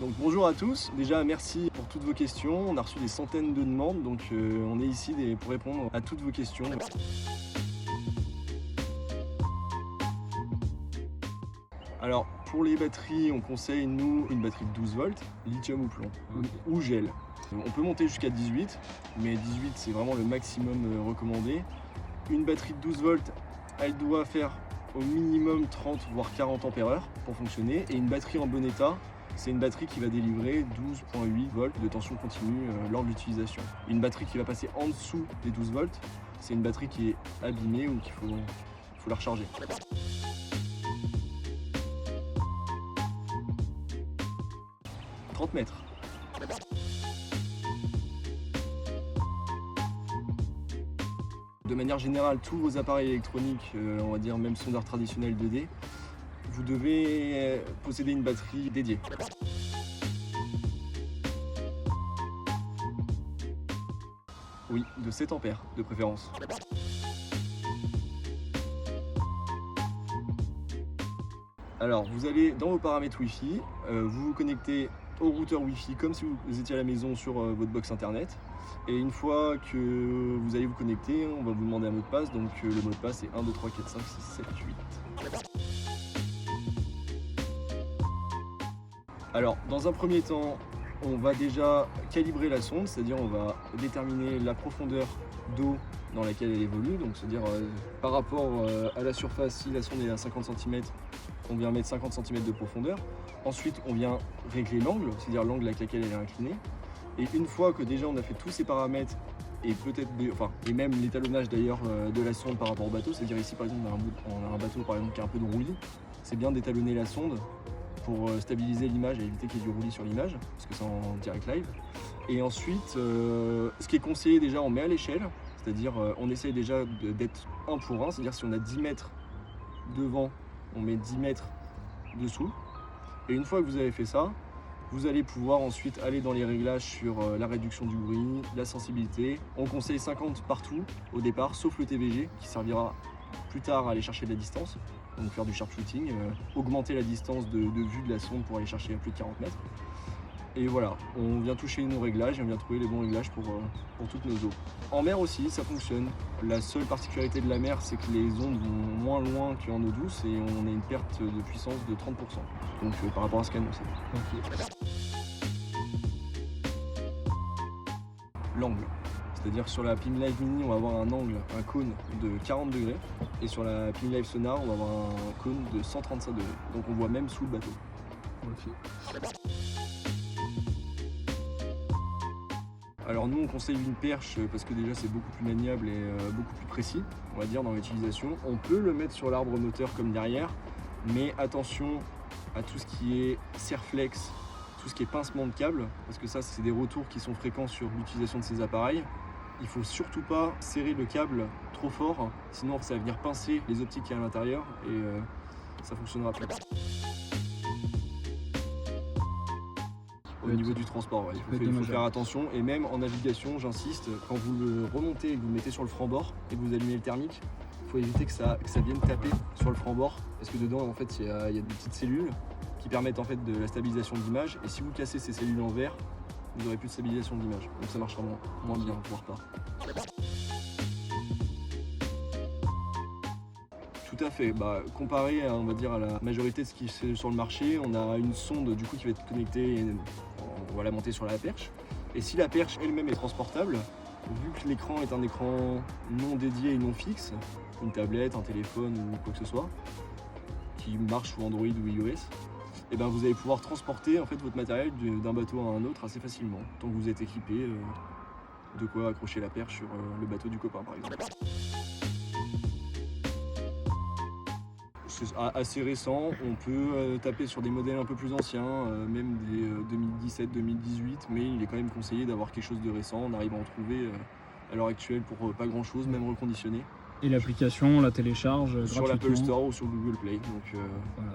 Donc bonjour à tous, déjà merci pour toutes vos questions, on a reçu des centaines de demandes, donc on est ici pour répondre à toutes vos questions. Alors pour les batteries, on conseille nous une batterie de 12 volts, lithium ou plomb, ou gel. On peut monter jusqu'à 18, mais 18 c'est vraiment le maximum recommandé. Une batterie de 12 volts, elle doit faire au minimum 30 voire 40 ampères pour fonctionner, et une batterie en bon état, c'est une batterie qui va délivrer 12,8 volts de tension continue lors de l'utilisation. Une batterie qui va passer en dessous des 12 volts, c'est une batterie qui est abîmée ou qu'il faut la recharger. « 30 mètres. De manière générale, tous vos appareils électroniques, on va dire même sondeurs traditionnels 2D, vous devez posséder une batterie dédiée. Oui, de 7 ampères de préférence. Alors, vous allez dans vos paramètres Wi-Fi, vous vous connectez au routeur Wi-Fi comme si vous étiez à la maison sur votre box internet. Et une fois que vous allez vous connecter, on va vous demander un mot de passe. Donc le mot de passe est 1, 2, 3, 4, 5, 6, 7, 8. Alors, dans un premier temps, on va déjà calibrer la sonde, c'est-à-dire on va déterminer la profondeur d'eau dans laquelle elle évolue. Donc, c'est-à-dire par rapport à la surface, si la sonde est à 50 cm, on vient mettre 50 cm de profondeur. Ensuite, on vient régler l'angle, c'est-à-dire l'angle avec lequel elle est inclinée. Et une fois que déjà on a fait tous ces paramètres et peut-être, et même l'étalonnage d'ailleurs de la sonde par rapport au bateau, c'est-à-dire ici par exemple on a un bateau par exemple qui a un peu de roulis, c'est bien d'étalonner la sonde pour stabiliser l'image et éviter qu'il y ait du roulis sur l'image, parce que c'est en direct live. Et ensuite, ce qui est conseillé déjà, on met à l'échelle, c'est-à-dire on essaye déjà d'être 1 pour 1, c'est-à-dire si on a 10 mètres devant, on met 10 mètres dessous. Et une fois que vous avez fait ça, vous allez pouvoir ensuite aller dans les réglages sur la réduction du bruit, la sensibilité. On conseille 50 partout au départ, sauf le TVG qui servira plus tard à aller chercher de la distance, donc faire du sharpshooting, augmenter la distance de vue de la sonde pour aller chercher à plus de 40 mètres. Et voilà, on vient toucher nos réglages et on vient trouver les bons réglages pour toutes nos eaux. En mer aussi, ça fonctionne. La seule particularité de la mer, c'est que les ondes vont moins loin qu'en eau douce et on a une perte de puissance de 30%. Donc par rapport à ce qu'annoncé. L'angle. C'est-à-dire sur la Pim Live Mini, on va avoir un cône de 40 degrés. Et sur la Pim Live Sonar, on va avoir un cône de 135 degrés. Donc on voit même sous le bateau. Okay. Alors nous on conseille une perche parce que déjà c'est beaucoup plus maniable et beaucoup plus précis, on va dire, dans l'utilisation. On peut le mettre sur l'arbre moteur comme derrière, mais attention à tout ce qui est serre-flex, tout ce qui est pincement de câble, parce que ça c'est des retours qui sont fréquents sur l'utilisation de ces appareils. Il faut surtout pas serrer le câble trop fort, sinon ça va venir pincer les optiques qui y a à l'intérieur et ça fonctionnera plus. Au niveau du transport, ouais, il faut faire attention, et même en navigation, j'insiste, quand vous le remontez et que vous le mettez sur le franc-bord et que vous allumez le thermique, il faut éviter que ça vienne taper sur le franc-bord, parce que dedans en fait il y a des petites cellules qui permettent en fait de la stabilisation de l'image, et si vous cassez ces cellules en verre, vous n'aurez plus de stabilisation de l'image, donc ça marchera moins bien, voire pas. Tout à fait, comparé on va dire à la majorité de ce qui se fait sur le marché, on a une sonde du coup qui va être connectée, on va la monter sur la perche. Et si la perche elle-même est transportable, vu que l'écran est un écran non dédié et non fixe, une tablette, un téléphone ou quoi que ce soit, qui marche sous Android ou iOS, et vous allez pouvoir transporter en fait votre matériel d'un bateau à un autre assez facilement, tant que vous êtes équipé de quoi accrocher la perche sur le bateau du copain par exemple. C'est assez récent, on peut taper sur des modèles un peu plus anciens, même des 2017-2018, mais il est quand même conseillé d'avoir quelque chose de récent. On arrive à en trouver à l'heure actuelle pour pas grand chose, même reconditionné. Et l'application, on la télécharge sur l'Apple Store ou sur Google Play, donc voilà.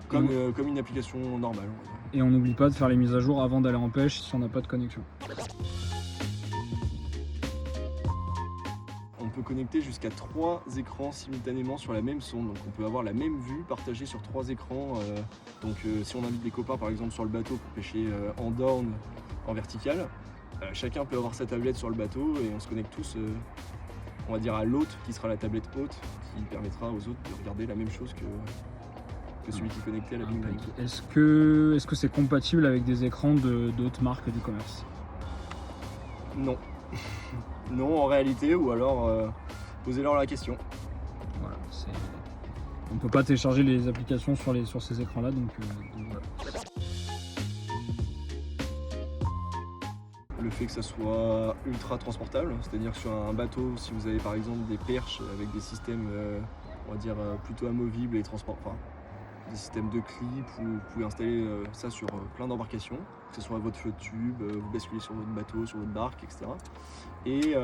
Comme une application normale. Et on n'oublie pas de faire les mises à jour avant d'aller en pêche si on n'a pas de connexion. On peut connecter jusqu'à 3 écrans simultanément sur la même sonde. Donc on peut avoir la même vue partagée sur 3 écrans. Si on invite des copains par exemple sur le bateau pour pêcher en down, en vertical, chacun peut avoir sa tablette sur le bateau et on se connecte tous, on va dire à l'hôte qui sera la tablette haute qui permettra aux autres de regarder la même chose que celui qui est connecté à la Bing Line. Est-ce que c'est compatible avec des écrans d'autres marques du commerce? Non. Non en réalité, ou alors posez-leur la question. Voilà, on ne peut pas télécharger les applications sur ces écrans-là, donc voilà. Le fait que ça soit ultra transportable, c'est-à-dire sur un bateau, si vous avez par exemple des perches avec des systèmes on va dire plutôt amovibles et des systèmes de clips où vous pouvez installer ça sur plein d'embarcations, que ce soit votre flotte tube, vous basculez sur votre bateau, sur votre barque, etc. Et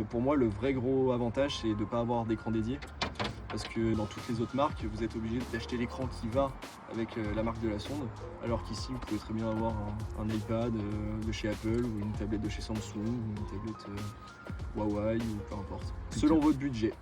pour moi, le vrai gros avantage, c'est de ne pas avoir d'écran dédié. Parce que dans toutes les autres marques, vous êtes obligé d'acheter l'écran qui va avec la marque de la sonde. Alors qu'ici, vous pouvez très bien avoir un iPad de chez Apple ou une tablette de chez Samsung ou une tablette Huawei ou peu importe. Selon votre budget.